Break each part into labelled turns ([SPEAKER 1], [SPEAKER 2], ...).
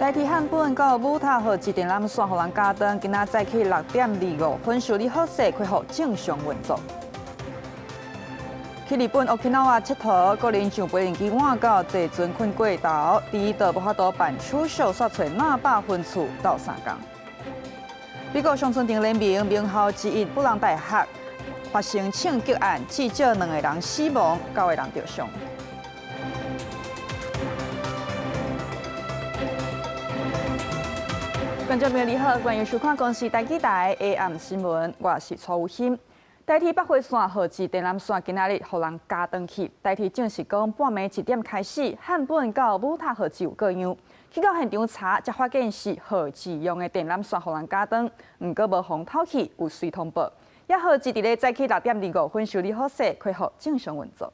[SPEAKER 1] 代替汉本到母塔号机电缆线，互人加灯，今仔早起6:25分，受理好势，恢复正常运作。去日本 Okinawa 佚佗，个人上飞行机换到坐船困过头，第一道无法度办手续，煞找那把分处斗3天。美国上村町联名名校之一布朗大学发生枪击案，至少2个人死亡，9个人受伤。观众朋友你好，欢迎收看公视台记台 AM 新闻，我是曹有欣。代替北回线号志电缆线今仔日互人加登去，代替正是讲半暝1点开始，汉本到母塔号志有各样。去到现场查，才发现是号志用的电缆线互人加登，毋过无防偷去，有随通报。也号志伫咧早起6:25分修理好势，恢复正常运作。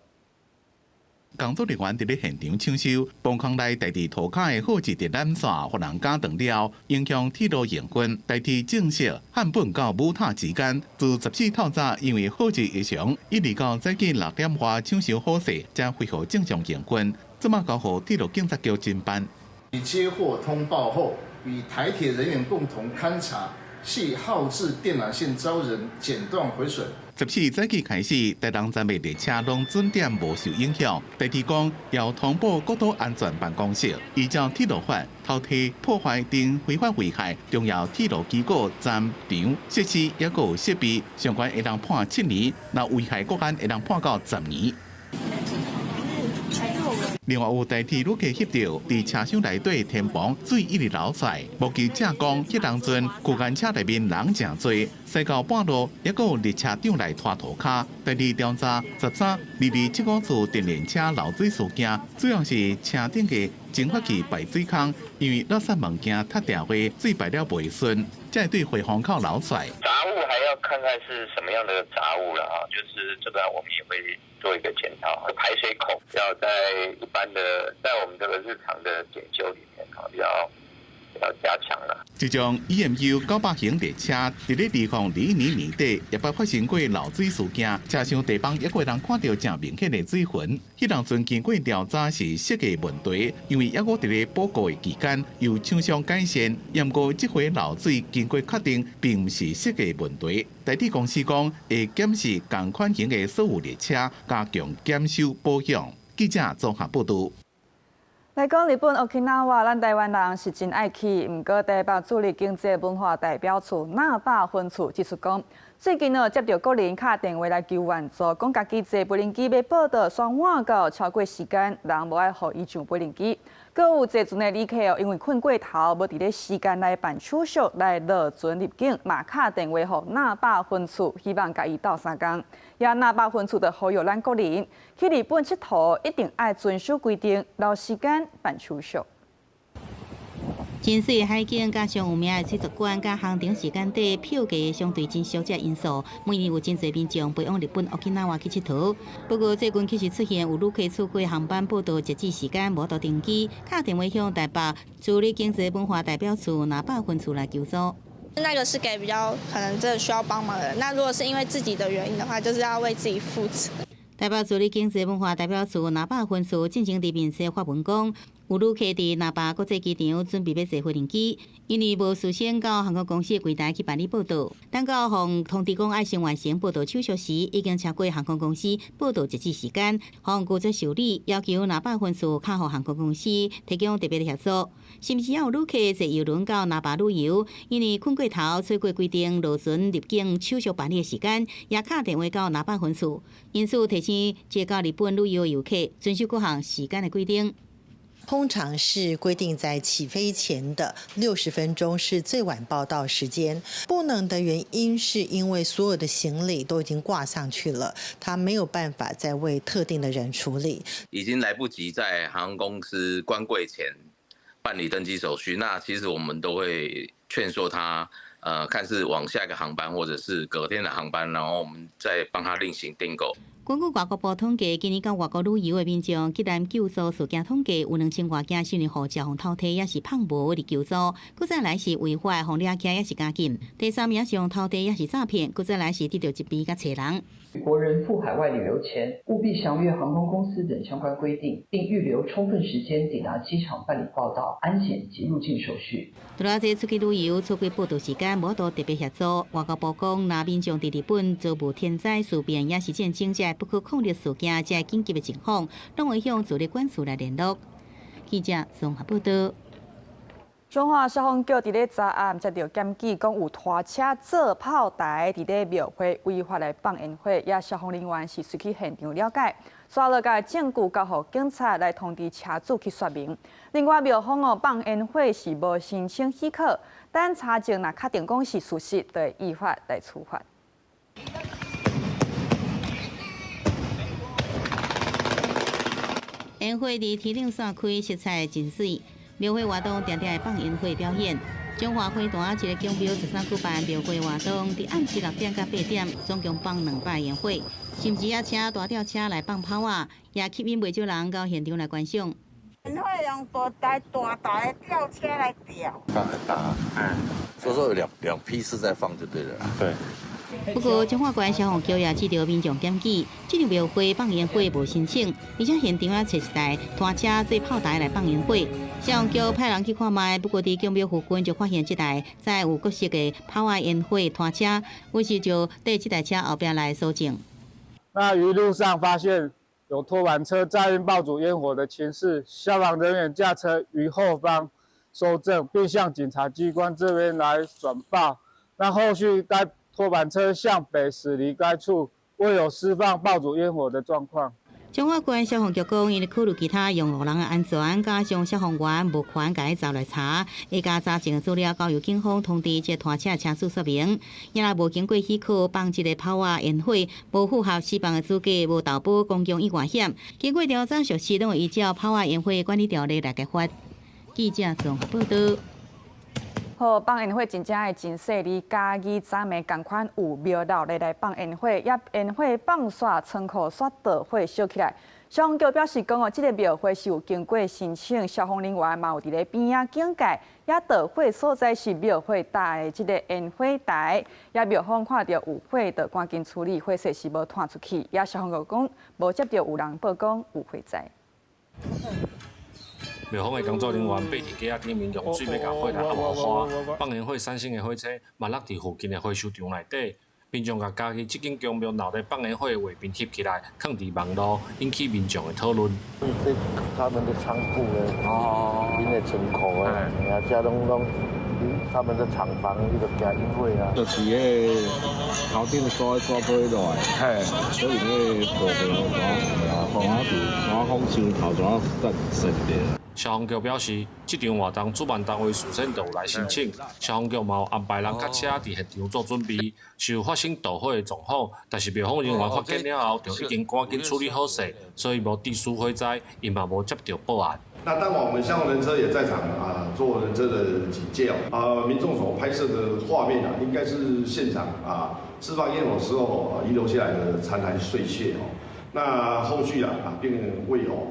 [SPEAKER 2] 工作人员伫咧现场抢修，崩坑内代替涂骹的号志电缆线，互人加断了，影响铁路营运。代替正式汉本到母塔之间，自14透早因为号志异常，一直到早起6点外抢修好势，才恢复正常营运。这马交予铁路警察局侦办。
[SPEAKER 3] 接获通报后，与台铁人员共同勘查，系号志电缆线遭人剪断毁损。
[SPEAKER 2] 14早起开始，台东站的列车拢准点无受影响。代替讲要通报国土安全办公室，依照铁路法，偷摕、破坏等非法危害重要铁路机构、站、场、设施，也有设备，相关会当判7年，若危害国安会当判到10年。另外有代替旅客翕到，伫车厢内底天棚水一直流出来，目击正讲迄当阵区间车内面人真多，驶到半路也有列车长来拖涂骹。代替调查132275次电联车漏水事件，主要是车顶的蒸发器排水孔，因为垃圾物件塌掉话，水排了袂顺，才会对回风口流出来。
[SPEAKER 4] 杂物还要看看是什么样的杂物了啊，就是这个我们也会做一个检讨，排水口要在一般的，在我们这个日常的检修里面要加强了。
[SPEAKER 2] 一种 EMU 900型列车，伫咧2021年底也捌发生过漏水事件，车厢地方也有人看到正明显的水痕。迄当阵经过调查是设计问题，因为也我伫咧报告的期间由厂商改善，不过这回漏水经过确定，并不是设计问题。代替公司讲会检视同款型的所有列车，加强检修保养。记者综合报道。
[SPEAKER 1] 来讲日本 Okinawa， 咱台湾人是真爱去，毋过台北主力经济文化代表处那霸分处指出讲，最近接到个人打电话来求援助，讲家己坐飞行机要报到，双换到超过时间，人无爱互伊上飞行机。阁有坐船的旅客因为困过头，无伫咧时间来办手续来落船入境，嘛打电话互那霸分处，希望甲伊斗3天。也那霸分处的呼吁咱国人去日本佚佗，一定爱遵守规定，留时间办手续。
[SPEAKER 5] 真水的海景加上有名的水族馆，加航程时间短、票价相对真小这因素，每年有真侪民众飞往日本 Okinawa 去佚佗。不过最近其实出现有旅客错过航班报到截止时间，无到登机，打电话向台北处理经济文化代表处那霸分处来求助。
[SPEAKER 6] 那个是给比较可能真的需要帮忙的人，那如果是因为自己的原因的话，就是要为自己负责。
[SPEAKER 5] 台北处理经济文化代表处那霸分处进行地面试发文讲，有旅客伫那霸国际机场准备要坐飞行机，因为无事先到航空公司的柜台去办理报到，等到互通知讲爱先完成报到手续时，已经超过航空公司报到截止时间，互拒绝受理，要求那霸分处卡互航空公司提供特别的协助。甚至也有旅客坐邮轮到那霸旅游，因为困过头超过规定落船入境手续办理的时间，也打电话到那霸分处，因此提醒接到日本旅游的游客遵守各项时间的规定。
[SPEAKER 7] 通常是规定在起飞前的60分钟是最晚报到时间，不能的原因是因为所有的行李都已经挂上去了，他没有办法再为特定的人处理，
[SPEAKER 8] 已经来不及在航空公司关柜前办理登机手续。那其实我们都会劝说他，看是往下一个航班或者是隔天的航班，然后我们再帮他另行订购。
[SPEAKER 5] 根据外国部统计，今年到外国旅游的民众，竟然救助事件统计有2000多件，少年互交通偷摕也是胖无的救助，搁再来是违法互掠起也是加紧。第3名是用偷摕也是诈骗，搁再来是得到一笔甲找人。
[SPEAKER 9] 国人赴海外旅游前，务必详阅航空公司等相关规定，并预留充分时间抵达机场办理报到、安检及入境手续。
[SPEAKER 5] 除了这出去旅游，错过报到时间，无都特别协助。外交部讲，若民众伫日本遭遇天灾事变，也是战争这不可抗力事件，这紧急的情况，拢会向主力管处来联络。记者综合报道。
[SPEAKER 1] 中华消防局伫咧昨暗接到检举，讲有拖车做炮台伫咧庙会违法来放烟火，也消防人员是随去现场了解，抓落个证据交予警察来通知车主去说明。另外，庙方放烟火是无申请许可，等查证若确定讲是事实，就会依法来处罚。
[SPEAKER 5] 烟火伫天顶散开，色彩真水。庙会活动常常会放烟火表演。中华花坛一个公庙13举办庙会活动，伫暗时6点到8点，总共放200烟火，甚至也请大吊车来放炮啊，也吸引袂少人到现场来观赏。
[SPEAKER 10] 烟火用大台的吊车来吊，
[SPEAKER 11] 放很大，所以说有两批次在放就对了。对。
[SPEAKER 5] 不过，中华县消防局也接到民众检举，这场庙会放烟火无申请，而且现场也找一台拖车做炮台来放烟火。消防局派人去看卖，不过伫公庙附近就发现这台载有各式的炮啊烟火拖车，于是就对这台车后边来搜证。
[SPEAKER 12] 那于路上发现有拖板车载运爆竹烟火的情势，消防人员驾车于后方搜证，并向警察机关这边来转报。那后续该拖板车向北驶离该处，未有释放爆竹烟火的状况。
[SPEAKER 5] 中华县消防局讲，因考虑其他用路人的安全，加上消防员无权甲伊找来查，会加查证的资料交由警方通知这拖车车主说明。因若无经过许可放这个炮啊烟火，无符合释放的资格，无投保公共意外险。经过调查属实，拢会依照炮啊烟火管理条例来解罚。记者综合报道。
[SPEAKER 1] 好，放烟火真正会真细腻，家己早暝共款有庙闹来放烟火，也烟火放煞仓库煞导火烧起来。消防局表示讲这个庙会是有经过申请，消防人员嘛有伫咧边仔警戒，也导火所在是庙会大的这个烟火台，也庙方看到有火，就赶紧处理，火势是无传出去。也消防局讲无接到有人报讲有火灾。
[SPEAKER 13] 庙方的工作人员爬伫架仔顶面，用水要甲火来压无花，放烟火产生的火车嘛落伫附近的回收场内底。民众甲家己即间公庙闹咧放烟火的画面翕起来，放伫网络，引起民众的讨论。
[SPEAKER 14] 这他们的仓库呢？因为仓库啊，这拢他们的厂房迄个加烟火啊。
[SPEAKER 15] 就是迄头顶刷火落来，所以迄布条风啊就风箱头怎得升掉。
[SPEAKER 13] 消防局表示，这场活动主办单位事先就有来申请，消防局嘛有安排人甲车伫现场做准备。是有发生导火的状况，但是庙方人员发现了后，就已经赶紧处理好势，所以无致疏火灾，因嘛无接到报案。
[SPEAKER 16] 那当晚我们消防人车也在场做人车的警戒民众所拍摄的画面应该是现场释放烟火时候遗留下来的残骸碎屑那后续并未有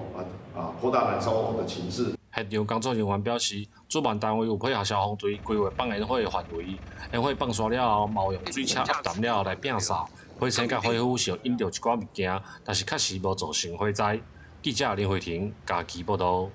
[SPEAKER 16] 扩大燃烧的情势。
[SPEAKER 13] 现场工作人员表示，主办单位有配合消防队规划放烟火的范围，烟火放煞了后，嘛有用水车压淡了后来摒扫。火车甲火夫是有引到一寡物件，但是确实无造成火灾。记者林慧婷家己报道。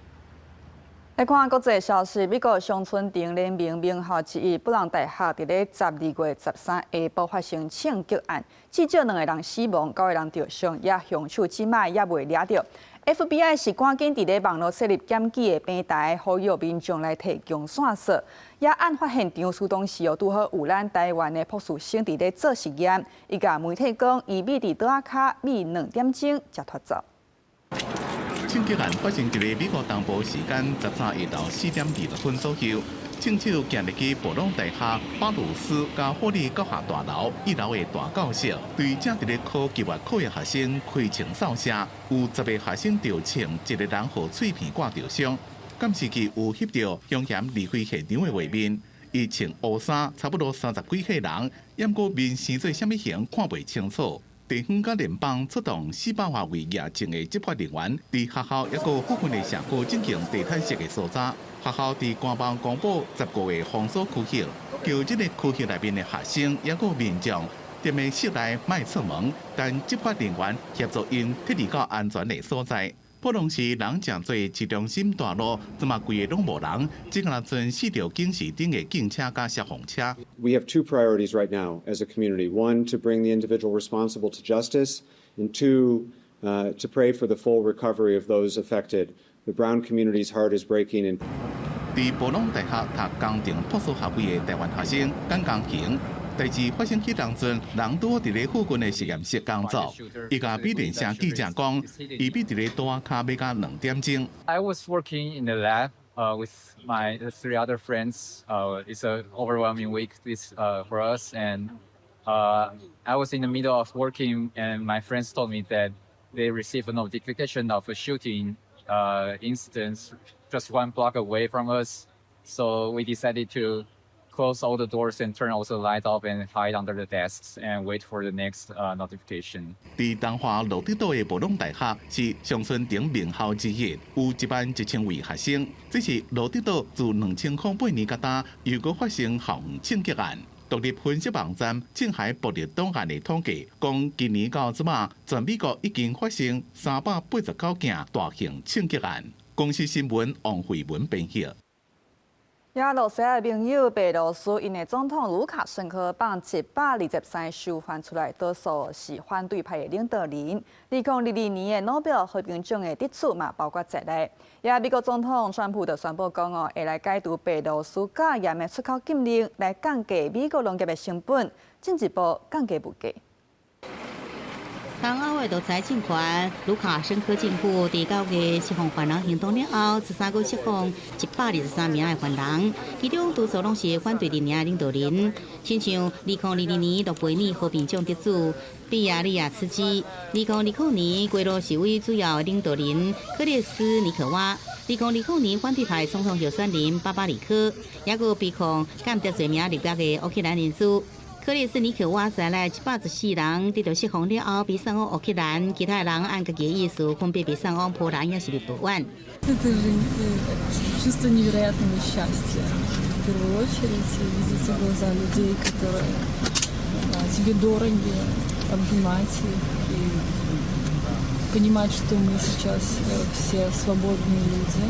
[SPEAKER 1] 来看国际消息，美国乡村町联名名校之一布朗大学，伫咧12月13下晡发生枪击案，至少2个人死亡，9个人受伤，也凶手至卖也未抓到。FBI 是赶紧伫咧网络设立检举的平台，呼吁民众来提供线索。也案发现场苏当时拄好有咱台湾的博士生伫咧做实验，伊甲媒体讲，伊秘伫桌仔骹秘2点钟才脱走。
[SPEAKER 2] 枪击案发生伫咧美国东部时间13下昼4点20分左右。枪手行入去布朗大学巴鲁斯加霍利高校大楼1楼的大教室，对正伫咧考级外考的学生开枪扫射，有10个学生着枪，1个人互碎片挂着伤。监视器有翕到凶嫌离开现场的画面，伊穿乌衫，差不多30几岁人，掩过面生做啥物形看袂清楚。地方甲联邦出动400多位疫情的执法人员，伫学校抑个附近的社区进行地毯式的搜查。学校伫官方公布10个月封锁区域，叫这个区域内面的学生抑个民众踮在室内莫出门，但执法人员协助因撤离到安全的所在。普隆市人诚多，市中心大路怎么规个拢无人，只敢存4条警示顶的警车甲消防车。
[SPEAKER 17] We have two priorities right now as a community: one, to bring the individual responsible to justice, and two, to pray for the full recovery of those affected. The Brown community's heart is breaking. And
[SPEAKER 2] 伫普隆大学读工程特殊学位的台湾学生简钢琴。代志发生迄当阵，人拄伫咧附近的实验室工作。伊甲比电视记者讲，伊比伫咧大卡要到2点钟。
[SPEAKER 18] I was working in the lab with my 3 other friends. It's an overwhelming week for us, and I was in the middle of working, and my friends told me that they received a notification of a shooting incident just 1 block away from us. So we decided to close all the doors and turn all the lights off and hide under the desks and wait for the next notification.
[SPEAKER 2] 伫东华罗德岛的普隆大学是上村顶名校之一，有11000位学生。这是罗德岛自2008年到呾又搁发生校园枪击案。独立分析网站正海暴力档案的统计，讲今年到即马，全美国已经发生389件大型枪击案。公司新闻王慧文编译。
[SPEAKER 1] 俄罗斯的盟友白罗斯因的总统卢卡申科放123收还出来，多数是反对派的领导人。2022年的诺贝尔和平奖的得主嘛，包括在内。美国总统川普就宣布讲会来解除白罗斯加盐的出口禁令，来降低美国农业的成本，进一步降低物价。
[SPEAKER 5] 东欧的独裁政权卢卡申科政府伫9月释放犯人行动了后，13个释放123名的犯人，其中多数拢是反对阵营的领导人，亲像2022年诺贝尔和平奖得主比亚利亚茨基，2029年圭罗示威主要领导人克列斯尼可娃，2029年反对派总统候选人巴巴里科，也有被控间谍罪名入狱的乌克兰人士。克里斯尼可瓦带来114人得到释放了后，被送往乌克兰，其他人按家己的意思分别被送往波兰也是立陶宛。
[SPEAKER 19] Это же чувство невероятного счастья. В первую очередь видеть глаза людей, которые тебе дороги, обнимать их и понимать, что мы сейчас все свободные люди.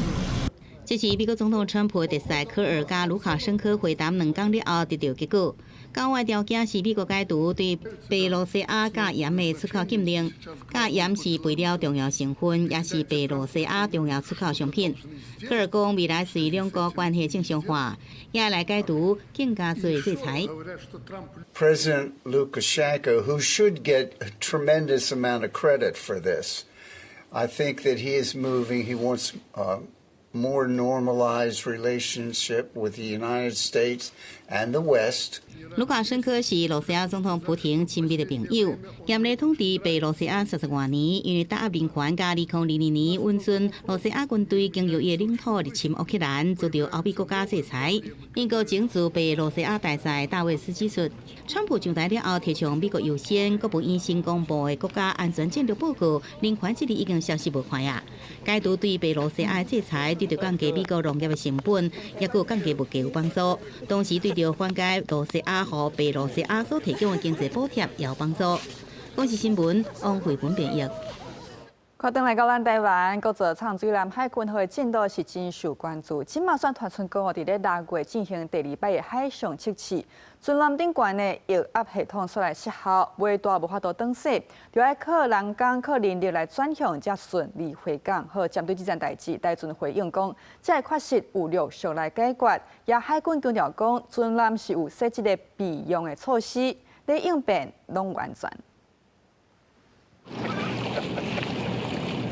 [SPEAKER 5] 这是美国总统川普的特使科尔加卢卡申科会谈2天了后得到结果。交换条件是美国解除对白罗西亚甲盐的出口禁令。甲盐是肥料重要成分，也是白罗西亚重要出口商品。科尔讲未来随两国关系正常化，也来解除更加多制裁。
[SPEAKER 20] President Lukashenko, who should get a tremendous amount of credit for this, I think that he is moving. He wants more normalized relationship with the United States and the West.
[SPEAKER 5] 卢卡申科是罗西亚总统普廷亲密的朋友，严厉统治白罗西亚30多年，因为打压民权，加2022年允准罗西亚军队经由伊的领土入侵乌克兰，遭到欧美国家制裁。英国警助白罗西亚大使大卫斯指出，川普上台了后提倡美国优先，国务院新公布的国家安全战略报告，人权这里已经消失无看呀。解除对白罗西亚的制裁，对着降低美国农业的成本，也有降低物价有帮助，同时对着缓解罗西亚和白罗西亚所提供的经济补贴也有帮助。公视新闻王慧文编译。
[SPEAKER 1] 看转来到咱台湾，各座长水南海军号的进度是真受关注。今嘛算传出讲，伫咧6月进行第2摆的海上测试，船舰顶悬的液压系统出来失效，尾大无法度转驶，就要靠人工、靠人力来转向，才顺利回港。好，针对这件代志，台船回应讲，这确实有陆续来解决。也海军强调讲，船舰是有设置的备用的措施，咧应变拢完全。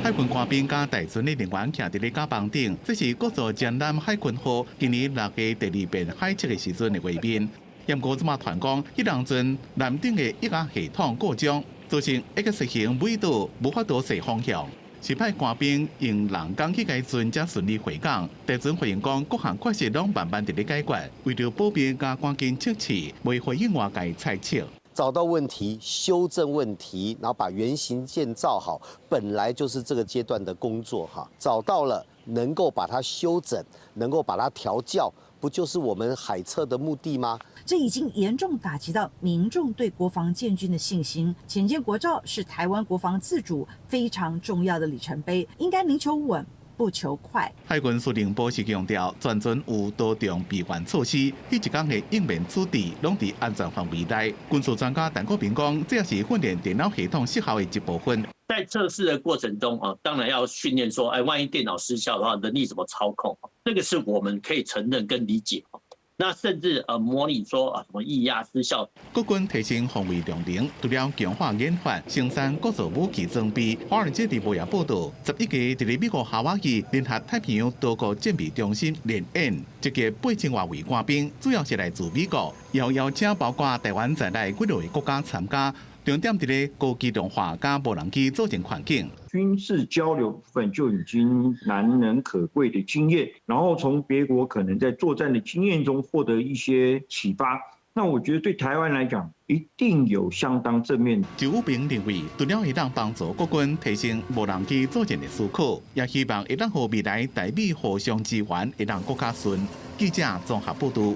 [SPEAKER 2] 海军官兵甲大船的人员徛伫咧甲房顶，这是各座江南海军号今年6月第2遍海测的时阵的画面。不过，即马团讲，迄当阵舰顶的液压系统故障，造成 X 型尾度无法度设方向，是派官兵用人工去改船才顺利回港。大船回应讲，各项确实拢慢慢伫咧解决，为着保庇甲赶紧测试，未回应外界猜测。
[SPEAKER 21] 找到问题，修正问题，然后把原型建造好，本来就是这个阶段的工作哈。找到了，能够把它修整，能够把它调教，不就是我们海测的目的吗？
[SPEAKER 22] 这已经严重打击到民众对国防建军的信心。潜舰国造是台湾国防自主非常重要的里程碑，应该宁求稳，不求快。
[SPEAKER 2] 海军司令部是强调，全军有多重备援措施，迄一天的应变处置拢伫安全范围内。军事专家陈国平讲，这也是训练电脑系统失效的一部分。
[SPEAKER 23] 在测试的过程中啊，当然要训练说，万一电脑失效的话，能力怎么操控？这个是我们可以承认跟理解。那甚至模拟说什么液压失效。
[SPEAKER 2] 国军提升防卫量能，除了强化研发、生产各种武器装备，华尔街日报也报道，11个伫美国夏威夷联合太平洋多国战备中心练演，这个8000多位官兵，主要是来自美国，邀请包括台湾在内几多个国家参加。重点伫咧高机动化加无人机作战环境。
[SPEAKER 24] 军事交流部分就已经难能可贵的经验，然后从别国可能在作战的经验中获得一些启发。那我觉得对台湾来讲，一定有相当正面。
[SPEAKER 2] 周武平认为，除了会当帮助国军提升无人机作战的思考，也希望会当互未来台美互相支援，会让国家顺。记者综合报道。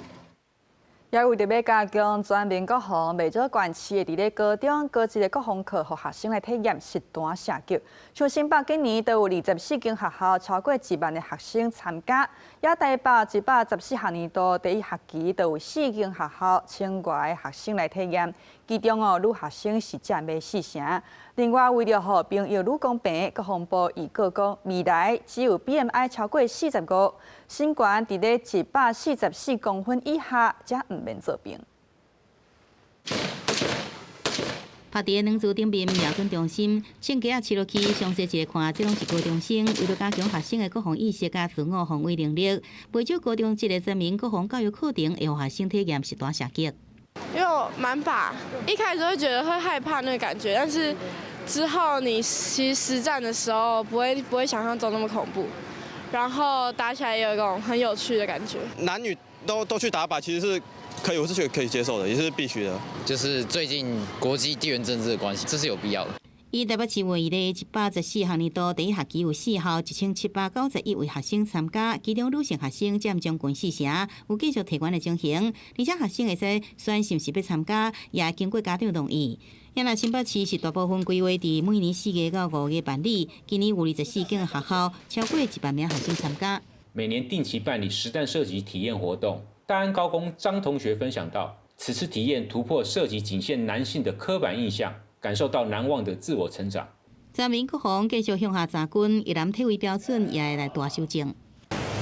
[SPEAKER 1] 也为着要加强全面国防，未少县市会伫咧高中高级的国防课，互学生来体验实弹射击。像新北今年都有24间学校超过1万的学生参加，也台北114学年度第一学期都有4间学校1000多的学生来体验，其中女学生是占要4成。另外，为了互朋友女公平，国防部预告讲，未来只有 BMI 超过45，身高伫咧144公分以下，才唔免做兵。
[SPEAKER 5] 拍伫两珠顶面瞄准中心，性格切落去，详细一个看，这拢是高中生为了加强学生的国防意识甲自我防卫能力，不少高中这个全民国防教育课程，会让学生体验实弹射击。
[SPEAKER 6] 因为我蛮把一开始会觉得会害怕那个感觉，但是之后你其实实战的时候不会想象中那么恐怖，然后打起来也有一种很有趣的感觉。
[SPEAKER 25] 男女都去打靶，其实是可以，我是觉得可以接受的，也是必须的。就是最近国际地缘政治的关系，这是有必要的。
[SPEAKER 5] 以台北市为例，114学年度第一学期有4校1791位学生参加，其中女性学生占将近4成，有继续提悬的情形。而且学生会使选是毋是要参加，也经过家长同意。也若新北市是大部分规划伫每年4月到5月办理，今年有24间学校，超过1万名学生参加。
[SPEAKER 26] 每年定期办理实弹射击体验活动。大安高工张同学分享到，此次体验突破射击仅限男性的刻板印象。感受到难忘的自我成长。
[SPEAKER 5] 全民国防继续向下扎军，一男体位标准也会来大修正。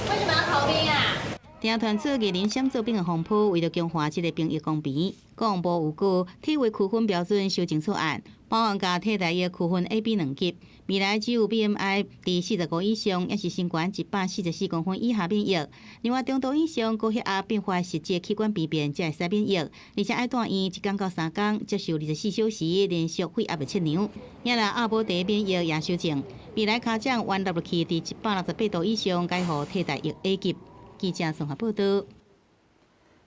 [SPEAKER 27] 为什么要逃兵啊？
[SPEAKER 5] 听团做艺人闪做兵的风波，为了强化这个兵役公平，国防部有告体位区分标准修正草案，包含加替代的区分 A、B 两级。未来只有 BMI 伫45以上，也是身高144公分以下免役。另外，中度以上高血压并发实际器官病变才会使免役，而且爱住院1天到3天，接受24小时连续血压测量。也若阿无第一免役也修正，未来卡奖弯落去伫168度以上，改予替代役 A 级。记者综合报道。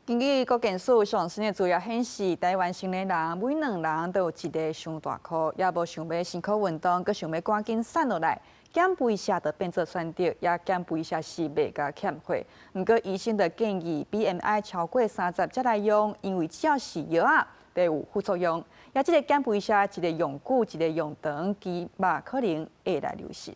[SPEAKER 5] 根据国健署上新的资料显示，台湾成年人每2人都有一个伤大箍，也无想要辛苦运动，佮想要赶紧瘦落来，减肥下就变做选择，也减肥下是袂甲欠费。不过医生就建议 BMI 超过30才来用，因为只要是药啊，都有副作用。也这个减肥下一个用久，一个用长，其嘛可能会来流失。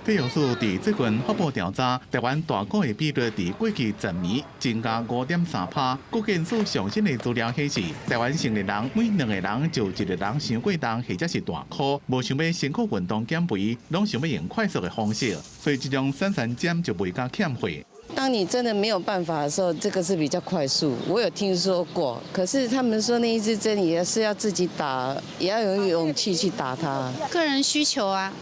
[SPEAKER 2] 体育署伫最近发布调查，台湾大股的比率伫过去10年增加5.3%。国健署上新的资料显示，台湾成年人每2个人就1个人伤过重或者是大箍，无想要辛苦运动减肥，拢想要用快速的方式，所以这种散减就袂甲欠费。
[SPEAKER 28] 当你真的没有办法的时候，这个是比较快速。我有听说过，可是他们说那一支针也是要自己打，也要有勇气去打它。
[SPEAKER 29] 个人需求啊。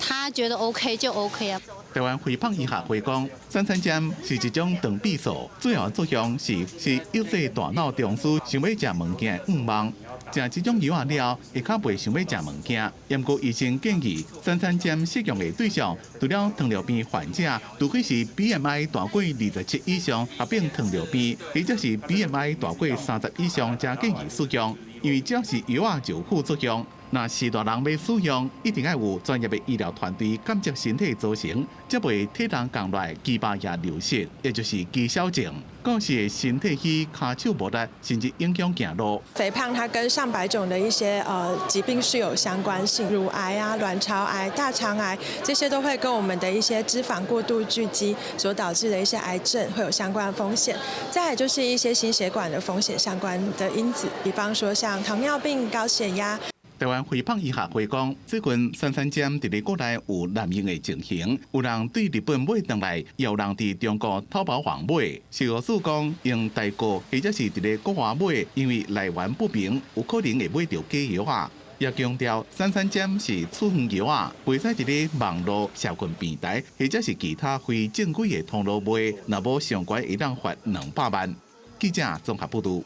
[SPEAKER 29] 他觉得 OK 就 OK 啊。
[SPEAKER 2] 台湾肥胖医学会讲，散减是一种长臂素，主要作用是抑制大脑中枢想要食物件的欲望。食这种药了，会较袂想要食物件。不过医生建议，三餐针适用的对象，除了糖尿病患者，除非是 BMI 大过27以上合并糖尿病，或者是 BMI 大过30以上才建议使用。因为只要是药啊就有副作用。若是大人要使用，一定要有专业的医疗团队监测身体组成，才袂体重降落肌肉也流失，也就是肌少症。更是身体虚、骹手无力，甚至影响行路。
[SPEAKER 3] 肥胖它跟上百种的一些疾病是有相关性，乳癌啊、卵巢癌、大肠癌这些都会跟我们的一些脂肪过度聚集所导致的一些癌症会有相关的风险。再来就是一些心血管的风险相关的因子，比方说像糖尿病、高血压。
[SPEAKER 2] 台湾肥胖医学会讲，最近三餐针伫咧国内有滥用的情形，有人对日本买回来，也有人伫中国淘宝网买。食药署讲，用代购或者是伫咧国外买，因为来源不明，有可能会买到假药啊。也强调，三餐针是处方药啊，袂使伫咧网络、社群平台或者是其他非正规的通路买，若无上悬会当罚200万。记者综合报道。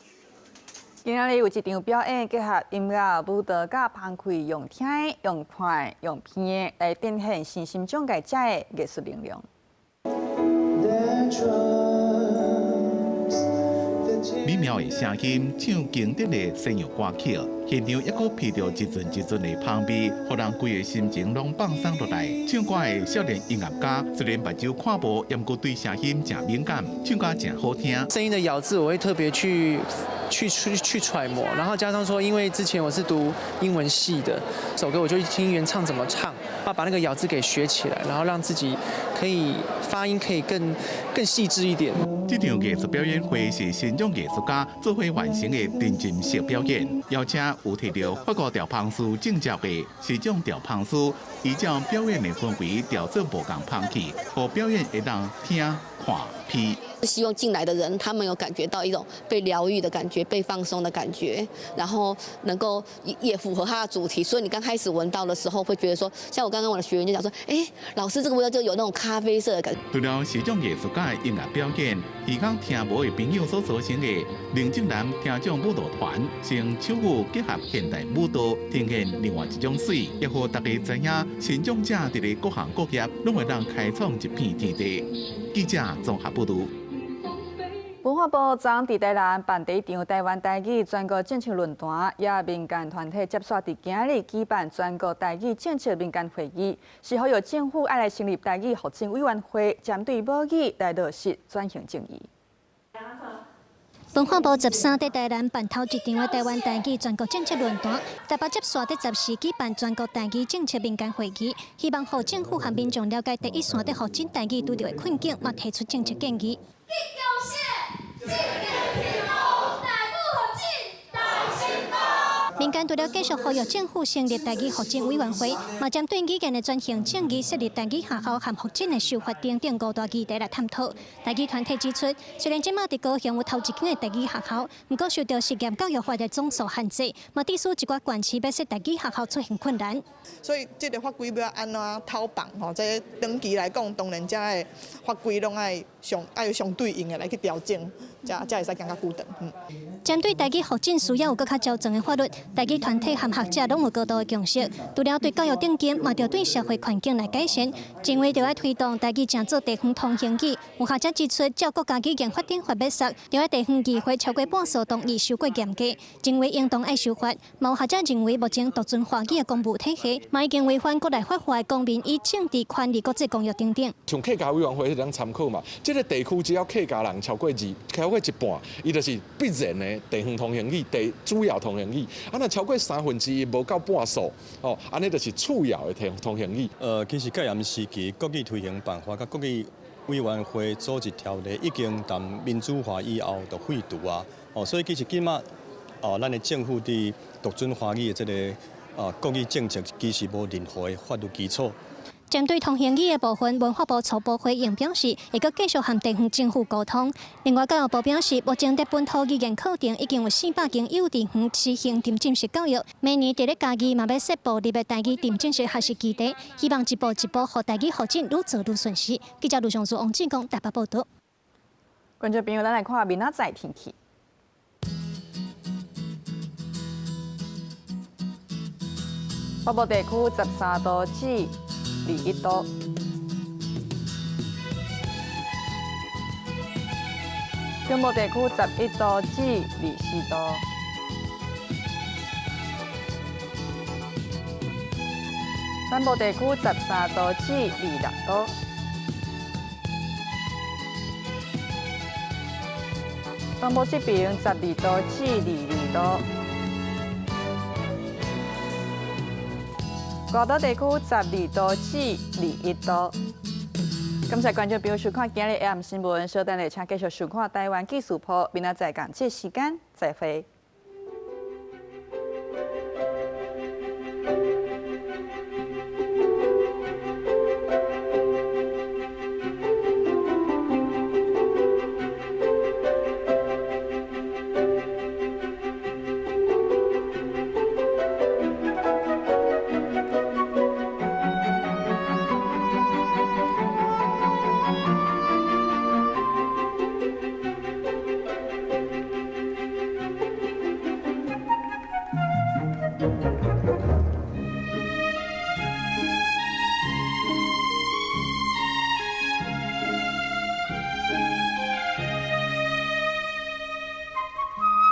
[SPEAKER 2] 今仔日有一场表演，结合音乐、舞蹈、甲澎湃，用听、用看、用听来展现身心障碍者的艺术力量。美妙的声音，唱经典的西洋歌曲，现场一个披着一阵一阵的香味，互人规个心情拢放松落来。唱歌的少年音乐家虽然目睭看无，也过对声音真敏感，唱歌真好听。
[SPEAKER 4] 声音的咬字，我会特别去揣摩，然后加上说，因为之前我是读英文系的，这首歌我就听原唱怎么唱，把那个咬字给学起来，然后让自己可以发音可以更细致一点。这场艺术表演会是新疆艺术家做伙完成的沉浸式表演，邀请有摕到法国调香师证照的时装调香师，依照表演的氛围调做无同香气，和表演会让听、看、批。
[SPEAKER 7] 希望进来的人，他们有感觉到一种被疗愈的感觉，被放松的感觉，然后能够也符合它的主题。所以你刚开始闻到的时候，会觉得说，像我刚刚我的学员就讲说，老师这个味道就有那种咖啡色的感觉。除了时装艺术家的音乐表演，耳孔听无的朋友所组成的林正南听障舞蹈团，用手舞结合现代舞蹈，呈现另外一种水，也让大家知影，身障者伫咧各行各业，拢会让开创一片天地。记者综合报道。文化部昨伫台南办第一场台湾台语全国政策论坛，也民间团体接煞伫今日举办全国台语政策民间会议，是呼吁政府爱来成立台语发展委员会，针对母语来落实转型正义。文化部13在台南办头一场的台湾台语全国政策论坛，台北接煞在14举办全国台语政策民间会议，希望让政府和民众了解第一线在发展台语遇到的困境，嘛提出政策建议。民间除了继续呼吁政府成立台语发展委员会，嘛针对语言的转型正义设立台语学校和发展的修法等5大议题来探讨。台语团体指出，虽然今麦伫高雄有头一间的台语学校，不过受到实验教育法的总数限制，嘛致使一寡县市要设台语学校出现困难。所以，这个法规要安怎讨办吼？这长期来讲，当然这个法规拢爱相对应的来去调整，才会使行较久长。针对台语发展需要有更较周全的法律，台语团体和学者拢有高度的共识。除了对教育顶尖，嘛要对社会环境来改善。认为就要推动台语正做地方通行语。有学者指出，照国家语言发展法要实，就要地方议会超过半数同意受过严格，认为应当爱修法。有学者认为，目前独尊华语的公务体系，嘛已经违反国内法化的公民以政治权利国际公约等等。像客家委员会是当参考嘛，这个地区只要客家人超过一半，伊就是必然的地方通行语、主要通行语。那超过1/3无到半数，安尼就是次要的通行语。其实戒严时期国语推行办法，甲国语委员会组织条例已经谈民主化以后就废除啊。所以其实今麦咱的政府伫独尊华语的这个国语政策，其实无任何的法律基础。针对通行语的部分，文化部初步回应表示，会阁继续和地方政府沟通。另外，教育部表示，目前在本土语言课程已经有400间幼稚园实行沉浸式教育，明年伫咧嘉义嘛要设部立的台语沉浸式学习基地，希望一步一步让台语发展愈做愈顺势。记者卢尚珠、王志光台北报道。观众朋友，咱来看明仔载天气。
[SPEAKER 1] 北部地区13度至21度。中部地区11度至24度。南部地区13度至26度。东部这边12度至22度。高岛地区12度至21度。感谢观众朋友收看今日 AM 新闻，稍等下请继续收看台湾技术部，明仔载同这时间再会。